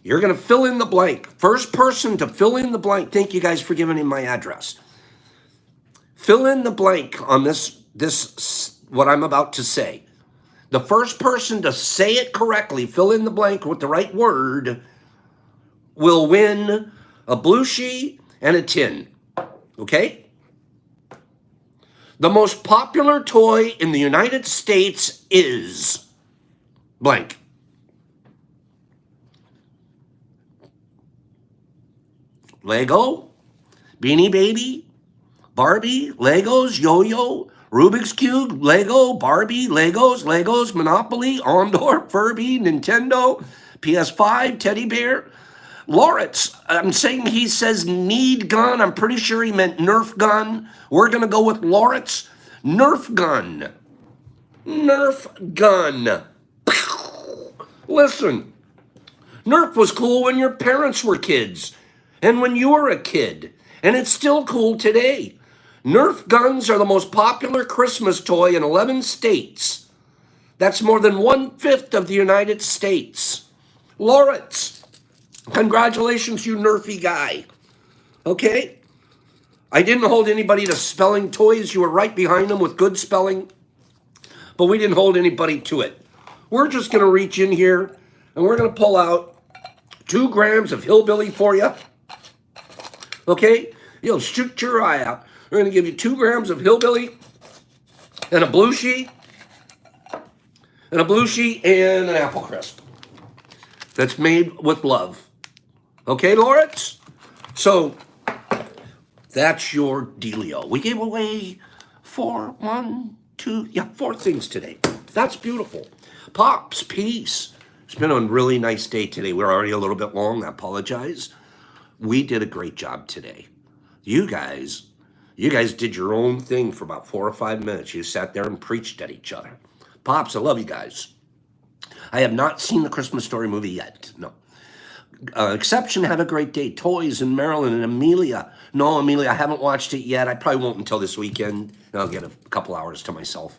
You're going to fill in the blank. First person to fill in the blank. Thank you guys for giving him my address. Fill in the blank on this what I'm about to say. The first person to say it correctly, fill in the blank with the right word, will win a blue sheet and a tin. Okay? The most popular toy in the United States is blank. Lego, Beanie Baby, Barbie, Legos, Yo-Yo, Rubik's Cube, Lego, Barbie, Legos, Monopoly, Ondor, Furby, Nintendo, PS5, Teddy Bear, Loritz. I'm saying he says need gun. I'm pretty sure he meant Nerf gun. We're going to go with Loritz. Nerf gun. Nerf gun. Listen, Nerf was cool when your parents were kids and when you were a kid, and it's still cool today. Nerf guns are the most popular Christmas toy in 11 states. That's more than 1/5 of the United States. Loritz, congratulations, you Nerfy guy. Okay? I didn't hold anybody to spelling toys. You were right behind them with good spelling, but we didn't hold anybody to it. We're just going to reach in here and we're going to pull out 2 grams of hillbilly for you. Okay? You'll shoot your eye out. We're going to give you 2 grams of hillbilly and a blue sheet and an apple crisp that's made with love. Okay, Lawrence? So that's your dealio. We gave away 4 things today. That's beautiful. Pops, peace. It's been a really nice day today. We're already a little bit long. I apologize. We did a great job today. You guys did your own thing for about 4 or 5 minutes. You sat there and preached at each other. Pops, I love you guys. I have not seen the Christmas Story movie yet. No. Exception, have a great day. Toys in Maryland and Amelia. No, Amelia, I haven't watched it yet. I probably won't until this weekend. I'll get a couple hours to myself.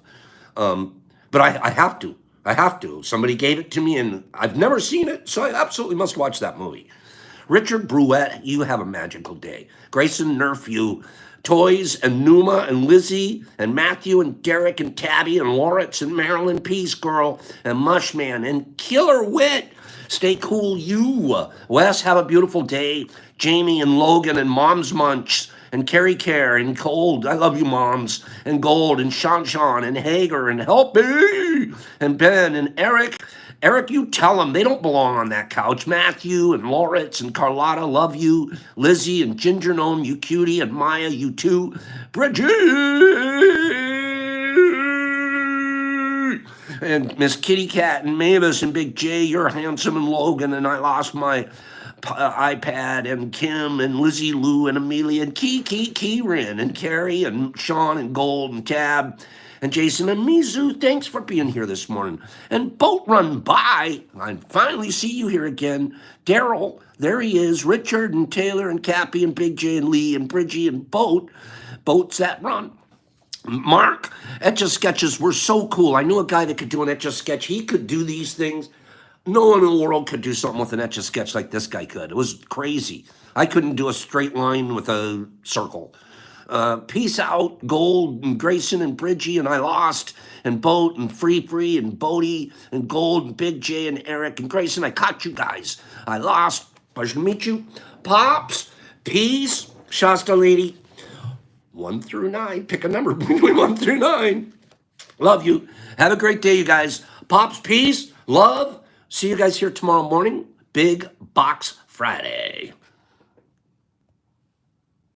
But I have to. I have to. Somebody gave it to me, and I've never seen it, so I absolutely must watch that movie. Richard Bruette, you have a magical day. Grayson Nerf, you. Toys and Numa and Lizzie and Matthew and Derek and Tabby and Lawrence and Marilyn Peace Girl and Mushman and Killer Wit. Stay cool, you. Wes, have a beautiful day. Jamie and Logan and Mom's Munch and Carrie Care and Cold. I love you, Moms. And Gold and Sean and Hager and Help Me and Ben and Eric. Eric, you tell them they don't belong on that couch. Matthew and Lawrence and Carlotta, love you. Lizzie and Ginger Gnome, you cutie. And Maya, you too. Bridget and Miss Kitty Cat and Mavis and Big J, you're handsome. And Logan, and I lost my iPad, and Kim and Lizzie Lou and Amelia and Kieran and Carrie and Sean and Gold and Tab and Jason and Mizu. Thanks for being here this morning. And Boat Run By, I finally see you here again. Daryl, there he is. Richard and Taylor and Cappy and Big J and Lee and Bridgie and Boats That Run. Mark, Etch-a-Sketches were so cool. I knew a guy that could do an Etch-a-Sketch. He could do these things. No one in the world could do something with an Etch-a-Sketch like this guy could. It was crazy. I couldn't do a straight line with a circle. Peace out, Gold and Grayson and Bridgie and I lost and Boat and Free and Bodie and Gold and Big J and Eric and Grayson. I caught you guys. I lost. Pleasure to meet you. Pops, peace, Shasta lady. 1 through 9. Pick a number between 1 through 9. Love you. Have a great day, you guys. Pops, peace, love. See you guys here tomorrow morning. Big Box Friday.